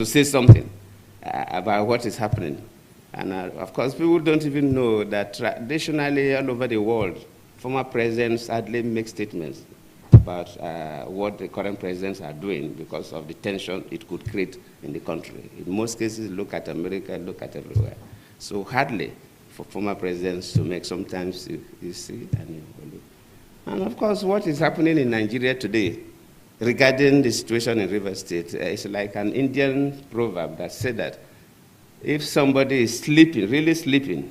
to say something about what is happening. And of course, people don't even know that traditionally all over the world, former presidents hardly make statements about what the current presidents are doing because of the tension it could create in the country. In most cases, look at America, look at everywhere. So hardly for former presidents to make, sometimes you see and you believe. And of course, what is happening in Nigeria today regarding the situation in River State is like an Indian proverb that said that if somebody is sleeping, really sleeping,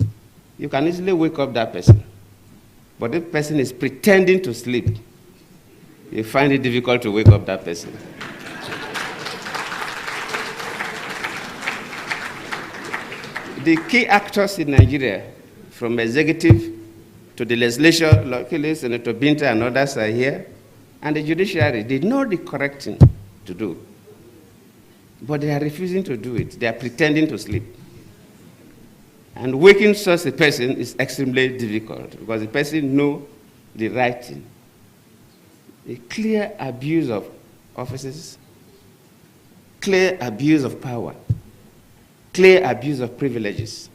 you can easily wake up that person. But if the person is pretending to sleep, you find it difficult to wake up that person. The key actors in Nigeria, from executive to the legislature, luckily Senator Binta and others are here, and the judiciary, they know the correct thing to do. But they are refusing to do it. They are pretending to sleep. And waking such a person is extremely difficult because the person knows the right thing. A clear abuse of offices, clear abuse of power, clear abuse of privileges,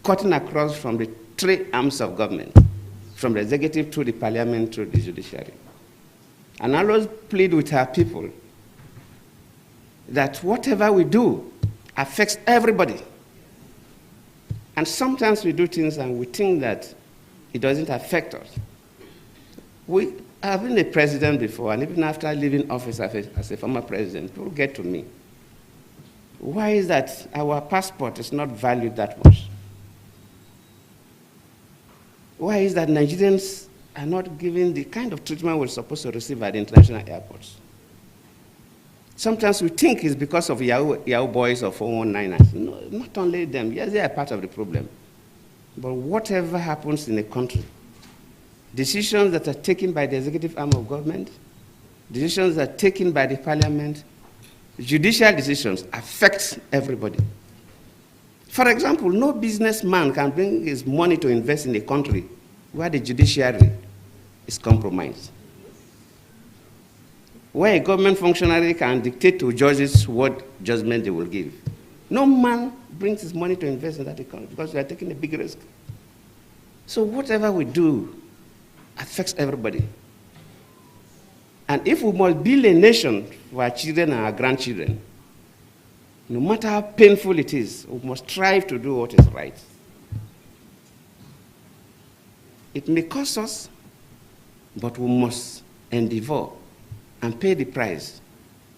cutting across from the three arms of government, from the executive to the parliament to the judiciary. And I always plead with our people that whatever we do affects everybody. And sometimes we do things and we think that it doesn't affect us. I've been a president before, and even after leaving office as a former president, people get to me. Why is that our passport is not valued that much? Why is that Nigerians are not given the kind of treatment we're supposed to receive at the international airports? Sometimes we think it's because of Yahoo boys or 419ers. No, not only them. Yes, they are part of the problem. But whatever happens in a country, decisions that are taken by the executive arm of government, decisions that are taken by the parliament, judicial decisions affect everybody. For example, no businessman can bring his money to invest in a country where the judiciary is compromised, where a government functionary can dictate to judges what judgment they will give. No man brings his money to invest in that economy because we are taking a big risk. So whatever we do affects everybody. And if we must build a nation for our children and our grandchildren, no matter how painful it is, we must strive to do what is right. It may cost us, but we must endeavor and pay the price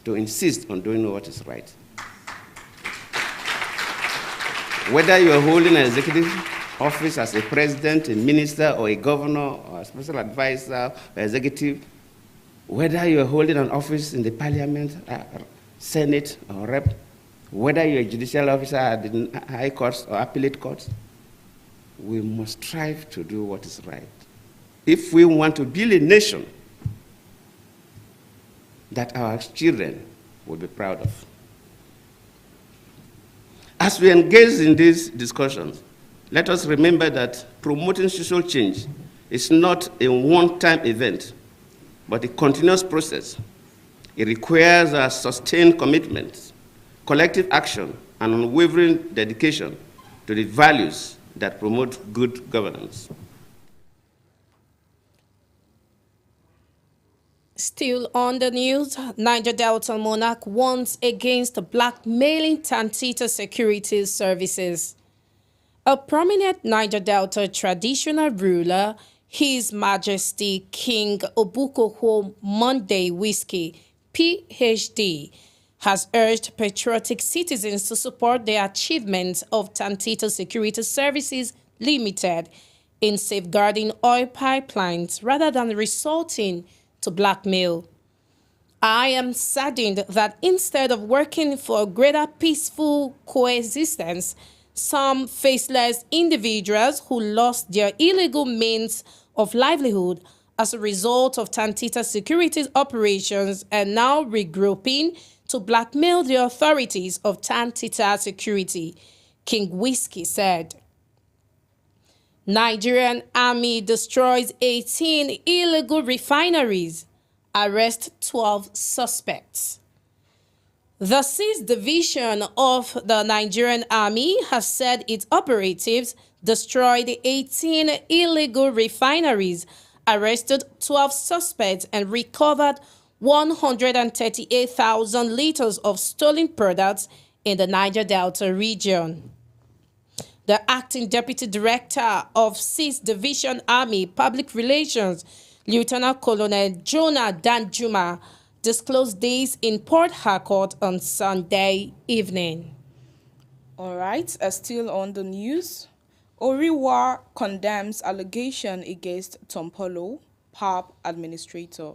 to insist on doing what is right. Whether you are holding an executive office as a president, a minister, or a governor, or a special advisor, or executive, whether you are holding an office in the parliament, senate, or rep, whether you're a judicial officer at the high courts or appellate courts, we must strive to do what is right. If we want to build a nation that our children will be proud of. As we engage in these discussions, let us remember that promoting social change is not a one-time event, but a continuous process. It requires a sustained commitment, collective action, and unwavering dedication to the values that promote good governance. Still on the news, Niger Delta monarch warns against blackmailing Tantita Securities Services. A prominent Niger Delta traditional ruler, His Majesty King Obukoho Monday Whiskey, PhD, has urged patriotic citizens to support the achievements of Tantita Securities Services Limited in safeguarding oil pipelines rather than resorting to blackmail. I am saddened that instead of working for a greater peaceful coexistence, some faceless individuals who lost their illegal means of livelihood as a result of Tantita Securities operations are now regrouping to blackmail the authorities of Tantita Security, King Whiskey said. Nigerian army destroys 18 illegal refineries, arrest 12 suspects. The 6th Division of the Nigerian Army has said its operatives destroyed 18 illegal refineries, arrested 12 suspects, and recovered 138,000 liters of stolen products in the Niger Delta region. The acting deputy director of 6th Division Army Public Relations, Lieutenant Colonel Jonah Danjuma, disclosed this in Port Harcourt on Sunday evening. All right, still on the news. Oriwa condemns allegation against Tompolo, PAP administrator.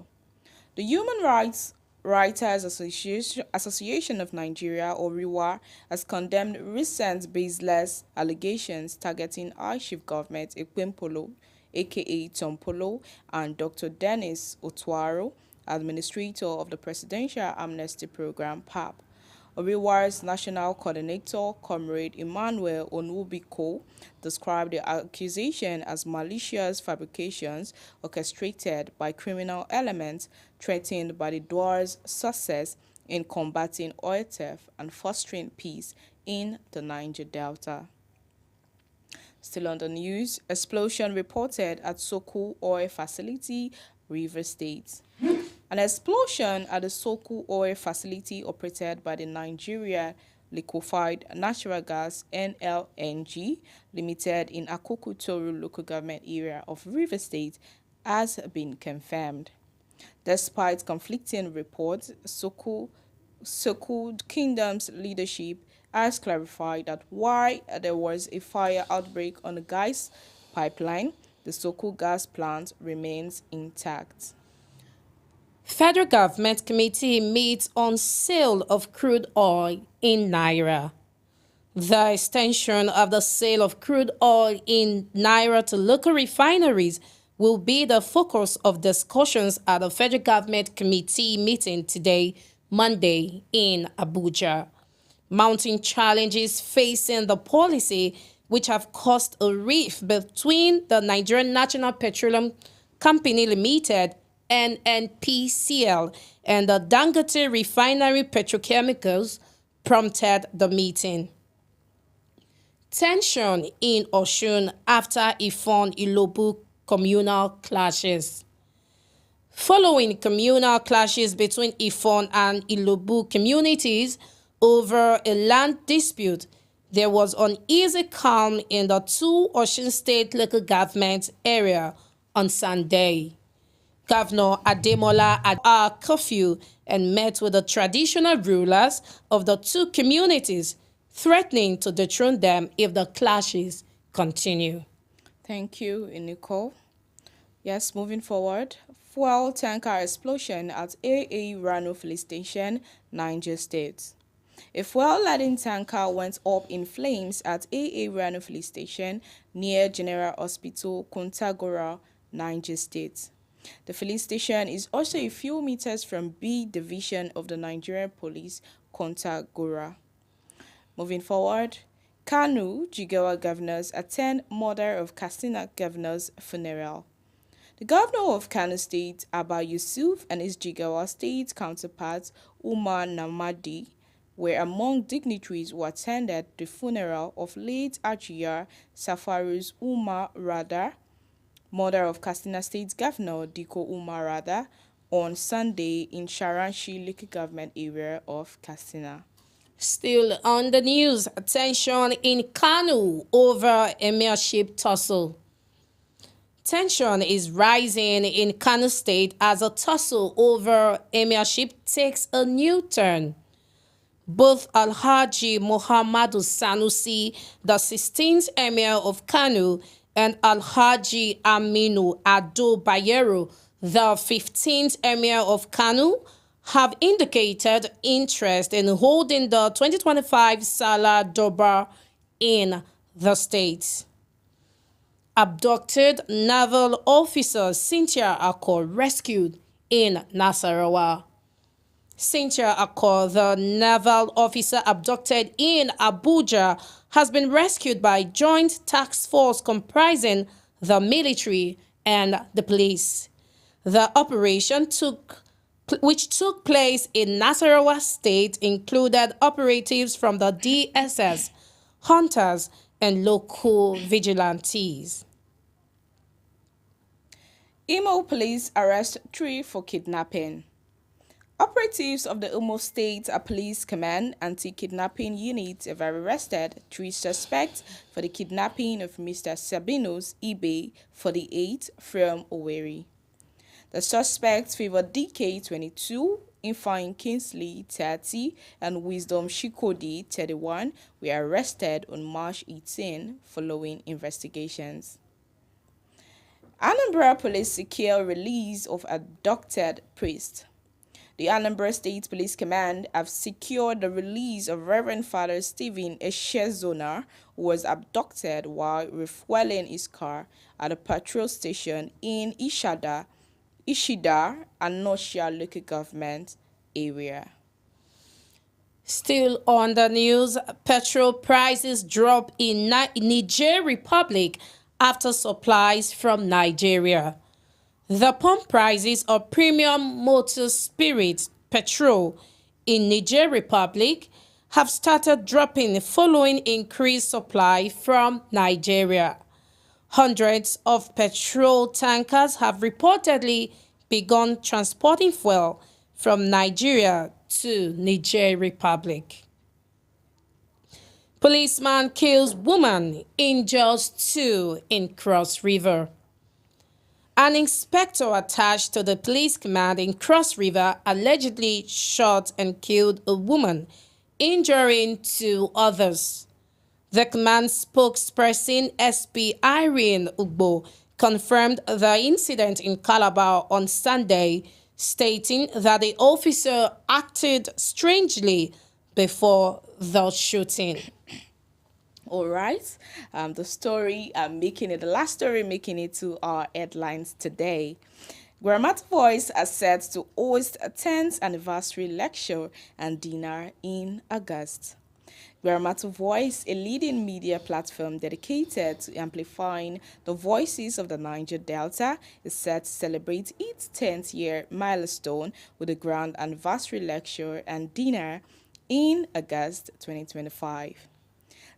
The Human Rights Writers Association of Nigeria, Oriwa, has condemned recent baseless allegations targeting High Chief Government Ekpempolo, aka Tompolo, and Dr. Dennis Otuaro, administrator of the Presidential Amnesty Program, PAP. Oriwa's national coordinator, Comrade Emmanuel Onwubiko, described the accusation as malicious fabrications orchestrated by criminal elements threatened by the Douar's success in combating oil theft and fostering peace in the Niger Delta. Still on the news, explosion reported at Soku Oil Facility, Rivers State. An explosion at the Soku Oil Facility operated by the Nigerian Liquefied Natural Gas (NLNG) Limited in Akoko-Toru local government area of Rivers State has been confirmed. Despite conflicting reports, Soku Kingdom's leadership has clarified that while there was a fire outbreak on the gas pipeline, the Soku gas plant remains intact. Federal Government Committee meets on sale of crude oil in Naira. The extension of the sale of crude oil in Naira to local refineries will be the focus of discussions at the Federal Government Committee meeting today, Monday, in Abuja. Mounting challenges facing the policy, which have caused a rift between the Nigerian National Petroleum Company Limited NNPCL and the Dangote Refinery Petrochemicals, prompted the meeting. Tension in Osun after Ifon-Ilobu communal clashes. Following communal clashes between Ifon and Ilobu communities over a land dispute, there was uneasy calm in the two Osun State local government area on Sunday. Governor Ademola had a curfew and met with the traditional rulers of the two communities, threatening to dethrone them if the clashes continue. Thank you, Nicole. Yes, moving forward. Fuel tanker explosion at AA Rano Filling Station, Niger State. A fuel-laden tanker went up in flames at AA Rano Filling Station near General Hospital, Kontagora, Niger State. The filling station is also a few meters from B Division of the Nigerian Police, Kontagora. Moving forward, Kano, Jigawa governors attend mother of Katsina governor's funeral. The governor of Kano State, Abba Yusuf, and his Jigawa State counterpart, Umar Namadi, were among dignitaries who attended the funeral of late Ajiyar Safarus Umar Radar, mother of Katsina State Governor Diko Umar Radar, on Sunday in Sharanshi local government area of Katsina. Still on the news, tension in Kano over emirship tussle. Tension is rising in Kano State as a tussle over emirship takes a new turn. Both Alhaji Muhammadu Sanusi, the 16th Emir of Kano, and Alhaji Aminu Ado Bayero, the 15th Emir of Kano, have indicated interest in holding the 2025 Salah Durbar in the state. Abducted naval officer Cynthia Akor rescued in Nasarawa. Cynthia Akor, the naval officer abducted in Abuja, has been rescued by joint task force comprising the military and the police. The operation took which took place in Nasarawa State, included operatives from the DSS, hunters, and local vigilantes. Imo police arrest 3 for kidnapping. Operatives of the Imo State Police Command Anti-Kidnapping Unit have arrested 3 suspects for the kidnapping of Mr. Sabinos Ibe, 48, from Owerri. The suspects favor DK 22, Ifeanyi Kingsley 30, and Wisdom Shikodi 31 were arrested on March 18 following investigations. Anambra Police secure release of abducted priest. The Anambra State Police Command have secured the release of Reverend Father Stephen Eshezona, who was abducted while refueling his car at a patrol station in Ishida, and Noshia local government area. Still on the news, petrol prices drop in Niger Republic after supplies from Nigeria. The pump prices of premium motor spirit petrol in Niger Republic have started dropping following increased supply from Nigeria. Hundreds of petrol tankers have reportedly begun transporting fuel from Nigeria to Niger Republic. Policeman kills woman, injures 2 in Cross River. An inspector attached to the police command in Cross River allegedly shot and killed a woman, injuring 2 others. The command spokesperson, SP Irene Ugbo, confirmed the incident in Calabar on Sunday, stating that the officer acted strangely before the shooting. All right, the last story making it to our headlines today. GbaramatuVoice is set to host a 10th anniversary lecture and dinner in August. GbaramatuVoice, a leading media platform dedicated to amplifying the voices of the Niger Delta, is set to celebrate its 10th year milestone with a grand anniversary lecture and dinner in August 2025.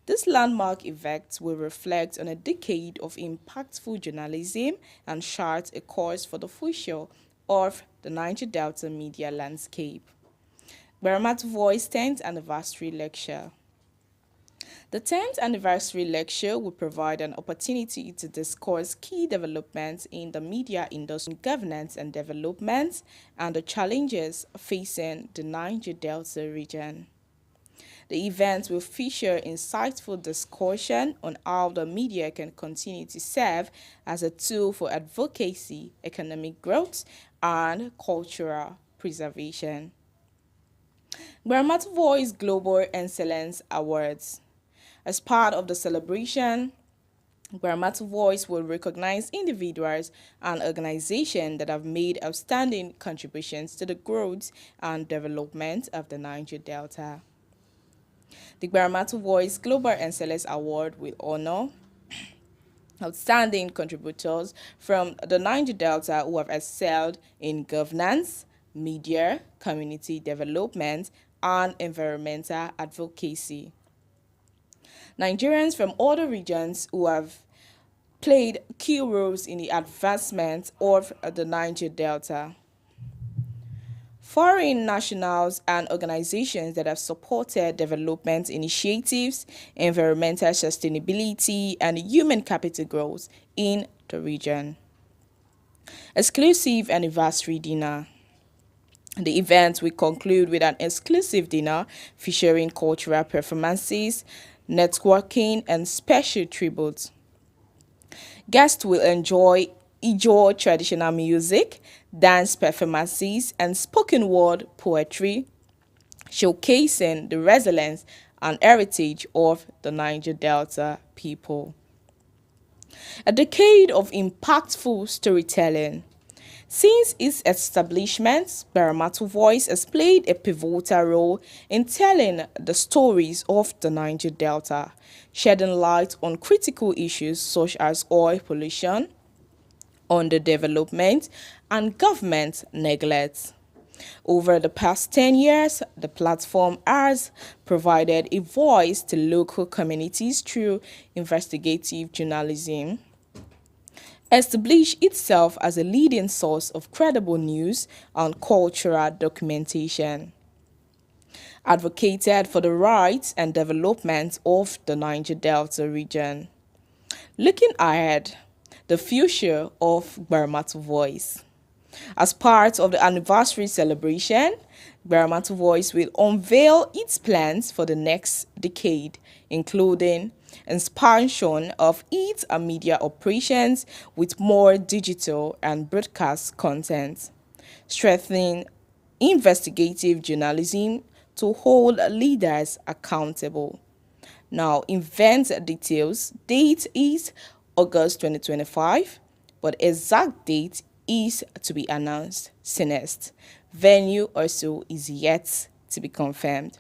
This landmark event will reflect on a decade of impactful journalism and chart a course for the future of the Niger Delta media landscape. GbaramatuVoice 10th Anniversary Lecture. The 10th Anniversary Lecture will provide an opportunity to discuss key developments in the media industry, governance and development, and the challenges facing the Niger Delta region. The event will feature insightful discussion on how the media can continue to serve as a tool for advocacy, economic growth, and cultural preservation. GbaramatuVoice Global Excellence Awards. As part of the celebration, GbaramatuVoice will recognize individuals and organizations that have made outstanding contributions to the growth and development of the Niger Delta. The GbaramatuVoice Global Excellence Award will honor outstanding contributors from the Niger Delta who have excelled in governance, media, community development, and environmental advocacy. Nigerians from other regions who have played key roles in the advancement of the Niger Delta. Foreign nationals and organizations that have supported development initiatives, environmental sustainability, and human capital growth in the region. Exclusive Anniversary Dinner. The event will conclude with an exclusive dinner featuring cultural performances, networking, and special tributes. Guests will enjoy Ijaw traditional music, dance performances, and spoken word poetry, showcasing the resilience and heritage of the Niger Delta people. A decade of impactful storytelling. Since its establishment, GbaramatuVoice has played a pivotal role in telling the stories of the Niger Delta, shedding light on critical issues such as oil pollution, underdevelopment, and government neglect. Over the past 10 years, the platform has provided a voice to local communities through investigative journalism, established itself as a leading source of credible news and cultural documentation, advocated for the rights and development of the Niger Delta region. Looking ahead, the future of GbaramatuVoice. As part of the anniversary celebration, GbaramatuVoice will unveil its plans for the next decade, including expansion of its media operations with more digital and broadcast content, strengthening investigative journalism to hold leaders accountable. Now, event details, date is August 2025, but exact date is to be announced soonest. Venue also is yet to be confirmed.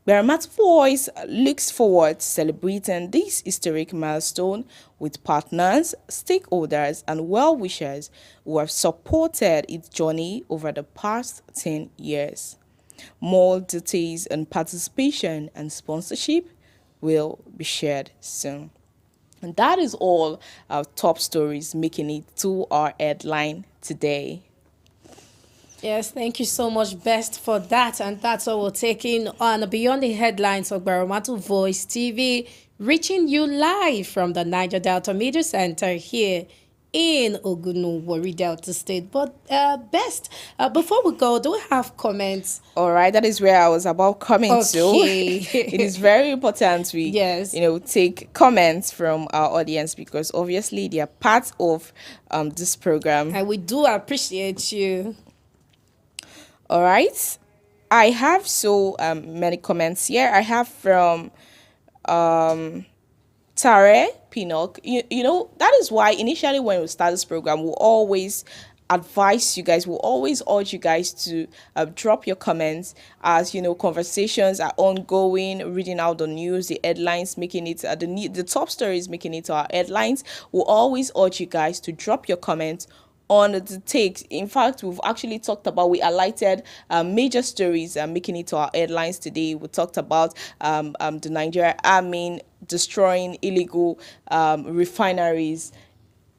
GbaramatuVoice looks forward to celebrating this historic milestone with partners, stakeholders, and well-wishers who have supported its journey over the past 10 years. More details on participation and sponsorship will be shared soon. And that is all our top stories making it to our headline today. Yes, thank you so much, Best, for that. And that's all we're taking on Beyond the Headlines of GbaramatuVoice TV, reaching you live from the Niger Delta Media Center here in Ogunuwari, Delta State. But Best, before we go, do we have comments? All right, that is where I was about coming to. It is very important we, yes, take comments from our audience because obviously they are part of this program. And we do appreciate you. All right, I have so many comments here. I have from Tare Pinnock. You know, that is why initially when we start this program, we'll always advise you guys, we'll always urge you guys to drop your comments as, conversations are ongoing, reading out the news, the headlines, making it, the top stories making it to our headlines. We'll always urge you guys to drop your comments on the take. In fact, we've actually talked about, we highlighted major stories making it to our headlines today. We talked about the Nigerian army destroying illegal refineries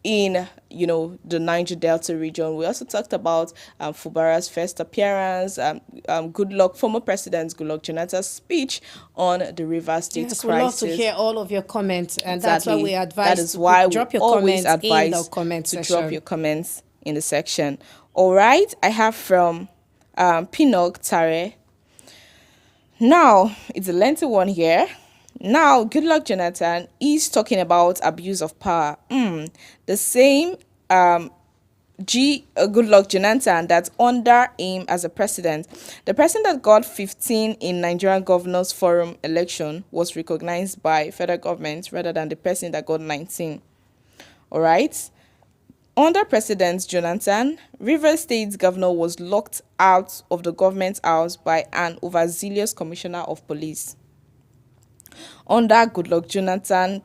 in the Niger Delta region. We also talked about Fubara's first appearance, former President Goodluck Jonathan's speech on the River State crisis. We'd love to hear all of your comments, and exactly. That's why we advise. That is why drop your comments in the comment section. Drop your comments in the section. All right, I have from Pinnock Tare. Now it's a lengthy one here. Now, Goodluck Jonathan is talking about abuse of power. The same Goodluck Jonathan that's under him as a president. The person that got 15 in Nigerian Governors Forum election was recognized by federal government rather than the person that got 19. All right. Under President Jonathan, Rivers State governor was locked out of the government house by an overzealous commissioner of police. Under Goodluck Jonathan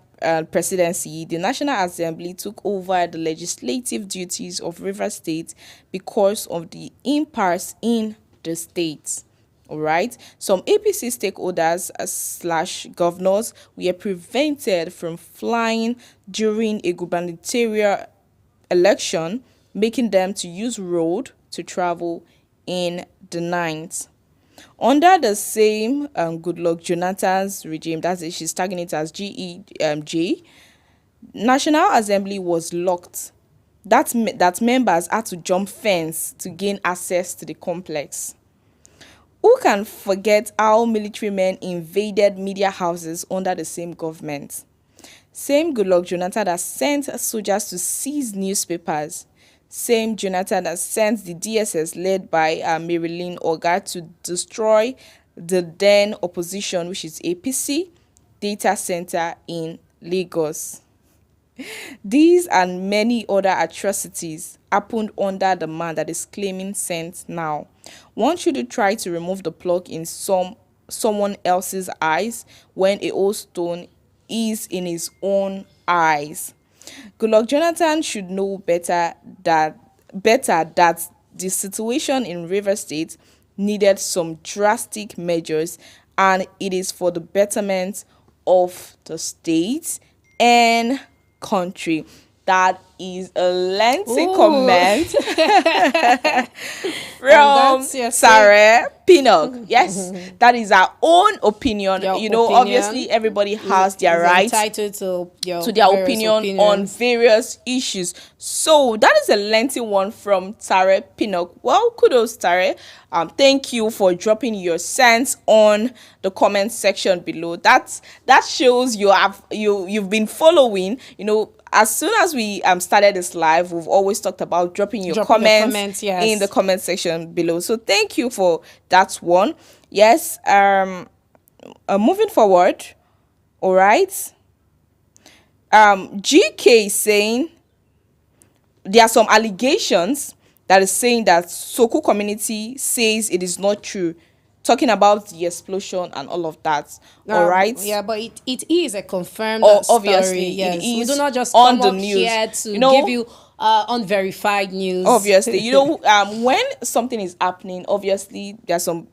presidency, the National Assembly took over the legislative duties of Rivers State because of the impasse in the state. All right. Some APC stakeholders / governors were prevented from flying during a gubernatorial election, making them to use road to travel in the night. Under the same Goodluck Jonathan's regime, that's it, she's tagging it as GEJ, National Assembly was locked. That members had to jump fence to gain access to the complex. Who can forget how military men invaded media houses under the same government? Same Goodluck Jonathan that sent soldiers to seize newspapers. Same Jonathan that sent the DSS led by Marilyn Oga to destroy the then opposition, which is APC, data center in Lagos. These and many other atrocities happened under the man that is claiming scent now. One should try to remove the plug in someone else's eyes when a old stone is in his own eyes. Goodluck Jonathan should know better that the situation in Rivers State needed some drastic measures, and it is for the betterment of the state and country. That is a lengthy comment from Sarah Pinnock. Yes, that is our own opinion. Obviously everybody has their right to their opinion on various issues. So that is a lengthy one from Sarah Pinnock. Well, kudos, Sarah. Thank you for dropping your sense on the comment section below. That shows you've been following. As soon as we started this live, we've always talked about dropping your comments in the comment section below. So thank you for that one. Yes. Moving forward. All right. GK is saying there are some allegations that is saying that Soku community says it is not true, talking about the explosion and all of that. All right. Yeah, but it is a confirmed obviously story. Yes, it is we do not just on come the up news here to give you unverified news. Obviously, when something is happening, obviously there's some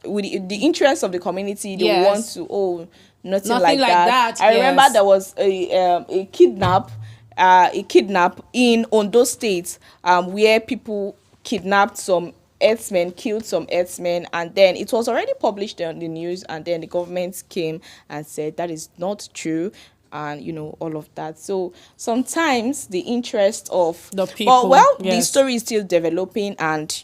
with the interest of the community, they want to nothing like that. I remember there was a kidnap in Ondo State, where people kidnapped some herdsmen, killed some herdsmen, and then it was already published on the news, and then the government came and said that is not true, and all of that. So sometimes the interest of the people, the story is still developing, and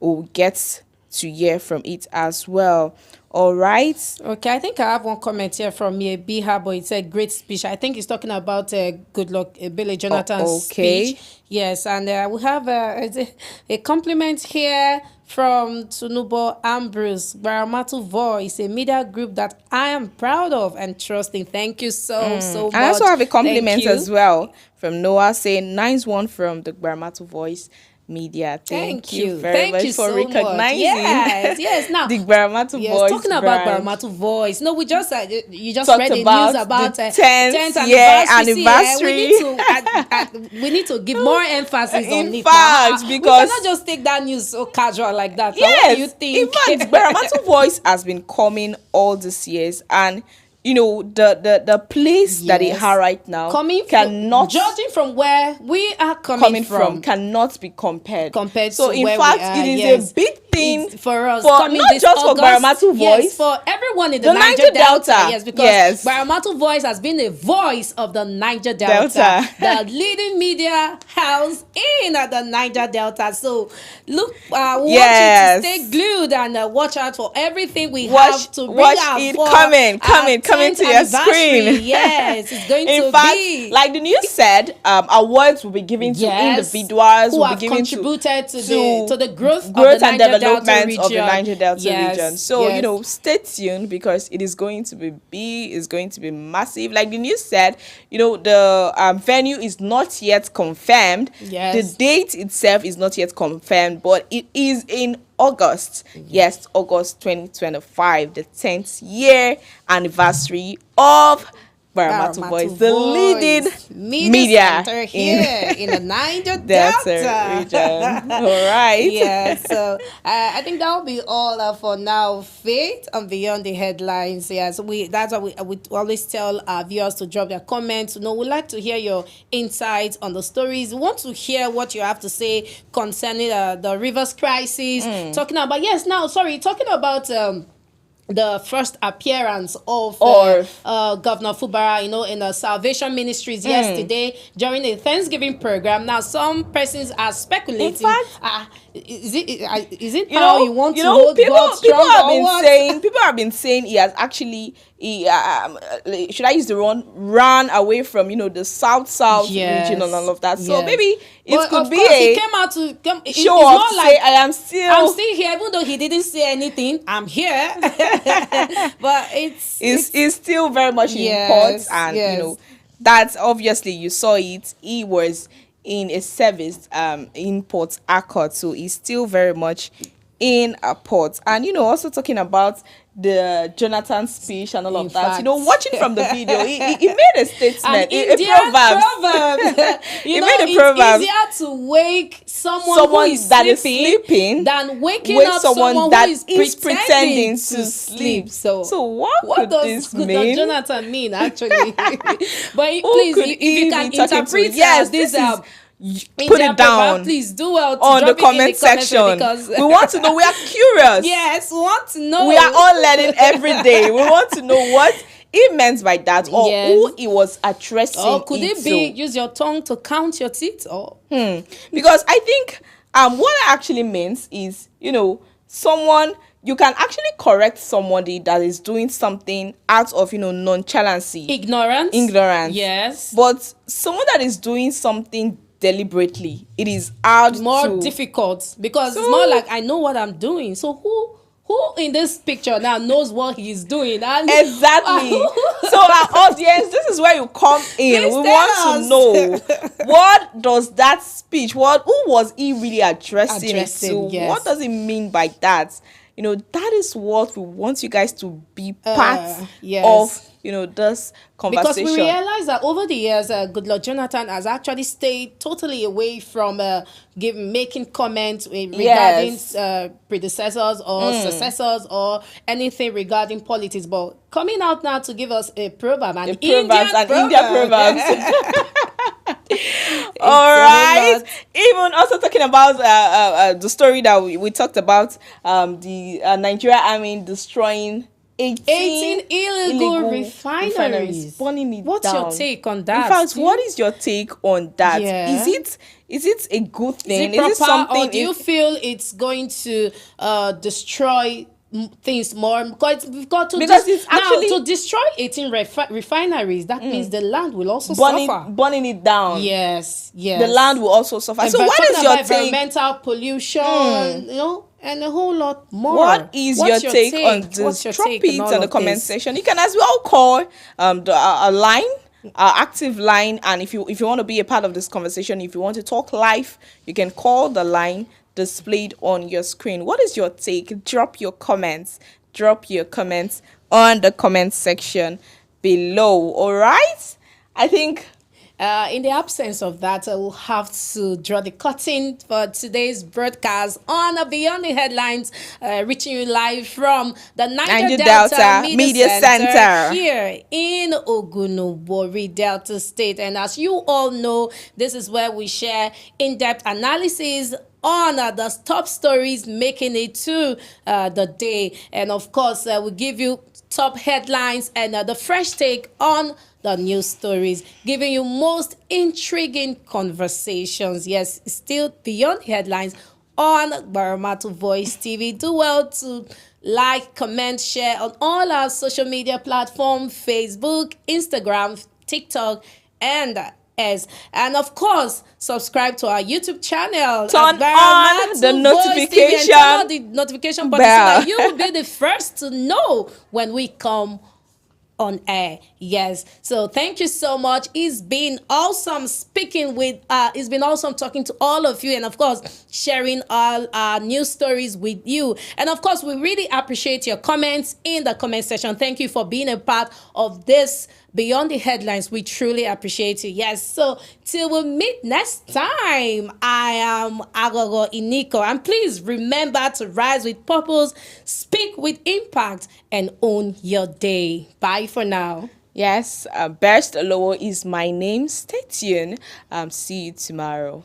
we'll get to hear from it as well. All right. Okay, I think I have one comment here from Biha, but it's a great speech. I think he's talking about Goodluck Jonathan's speech. Yes, and we have a compliment here from Tinubu Ambrose, GbaramatuVoice, a media group that I am proud of and trusting. Thank you so much. I also have a compliment as well from Noah, saying nice one from the GbaramatuVoice media. Thank you very much for recognizing. Yes. Now the GbaramatuVoice. Talking about GbaramatuVoice. No, we just you just read the news about the 10th year anniversary. We need to give more emphasis on it. In fact, because we cannot just take that news so casual like that. Yes. What do you think? In fact, GbaramatuVoice has been coming all these years, and the place that they are right now judging from where we are coming from cannot be compared so in where fact we are, it is a big thing for us, not just for GbaramatuVoice, for everyone in the Niger Delta. Yes, because GbaramatuVoice has been a voice of the Niger Delta. The leading media house in the Niger Delta. So look, we want you to stay glued and watch out for everything we have to bring out for coming to your screen. Yes, it's going in to fact, be like the news said, awards will be given to individuals who have contributed to the growth of the and Niger development Delta of the Niger Delta region. region. So stay tuned, because it is going to be big, it's going to be massive. Like the news said, the venue is not yet confirmed. The date itself is not yet confirmed, but it is in August. Yes, August 2025, the 10th year anniversary of GbaramatuVoice, the leading media center here in the Niger Delta region. All right. Yeah, so I think that will be all for now. Faith and beyond the headlines. Yes, that's what we always tell our viewers to drop their comments. We'd like to hear your insights on the stories. We want to hear what you have to say concerning the Rivers crisis. Talking about the first appearance of Governor Fubara, in the Salvation Ministries yesterday during a Thanksgiving program. Now, some persons are speculating. In fact, is it how you want to hold God strong? People have been saying he has actually should I use the word, ran away from the south region and all of that. So maybe it could be he came out to show off, say I'm still here, even though he didn't say anything. I'm here. But it's still very much in port, and that's obviously you saw it. He was in a service in Port Harcourt, so he's still very much in a port. And also talking about the Jonathan speech and all In of that. fact. You know, watching from the video, he made a statement, a Indian proverb. You He know, made a it's proverb. easier to wake someone who is that is sleeping sleeping than waking with up someone that that is pretending to sleep. So what could does this Goodluck mean? Jonathan mean, actually? But Who please, could if he you can be talking to? interpret Yes, this this is Indian put it proverb, down please do well to on the drop it in comment section. because We want to know. We are curious. yes, we want to know. We are all learning every day. We want to know what he meant by that, or Yes. who he was addressing. Or could it be to. use your tongue to count your teeth? Or Because I think what it actually means is, you know, someone, you can actually correct somebody that is doing something out of, you know, nonchalancy, ignorance. Yes. But someone that is doing something deliberately, it is hard, more difficult, because it's more like, I know what I'm doing. So who in this picture now knows what he's doing? And exactly. So our audience, this is where you come in. Please we tell want us. to know, what does that speech, who was he really addressing it to? Yes. What does it mean by that? You know, that is what we want you guys to be part yes. of, you know, this conversation. Because we realize that over the years, Goodluck Jonathan has actually stayed totally away from making comments regarding predecessors or successors or anything regarding politics. But coming out now to give us a proverb, an Indian proverb. All right. Even also talking about the story that we talked about, the Nigerian army destroying 18 illegal refineries. Burning it What's down. your take on that? In fact, what is your take on that? Yeah. Is it a good thing? Is it proper, something? or do you feel it's going to destroy things more? Because we've got to it's actually now to destroy 18 refineries. That means the land will also suffer. Burning it down. Yes. The land will also suffer. And so what is your take? Environmental pollution, you know, and a whole lot more. What's your take on this? Drop it in the comment section. You can as well call a line, active line, and if you want to be a part of this conversation, if you want to talk live, you can call the line displayed on your screen. What is your take? Drop your comments on the comment section below. All right, I think in the absence of that, I will have to draw the curtain for today's broadcast on Beyond the Headlines, reaching you live from the Niger Delta Media Center here in Ogunobori, Delta State. And as you all know, this is where we share in-depth analysis on the top stories making it to the day. And of course, we give you top headlines and the fresh take on the news stories, giving you most intriguing conversations. Yes, still Beyond Headlines on GbaramatuVoiceTV. Do well to like, comment, share on all our social media platforms, Facebook, Instagram, TikTok, and and of course, subscribe to our YouTube channel. Turn on the notification. Turn on the notification button so that you will be the first to know when we come on air. Yes, so thank you so much. It's been awesome speaking with it's been awesome talking to all of you, and of course sharing all our news stories with you. And of course, we really appreciate your comments in the comment section. Thank you for being a part of this Beyond the Headlines. We truly appreciate you. Yes, so till we meet next time, I am Agogo Iniko, and please remember to rise with purpose, speak with impact, and own your day. Bye for now. Yes, Best Lowo is my name. Stay tuned. See you tomorrow.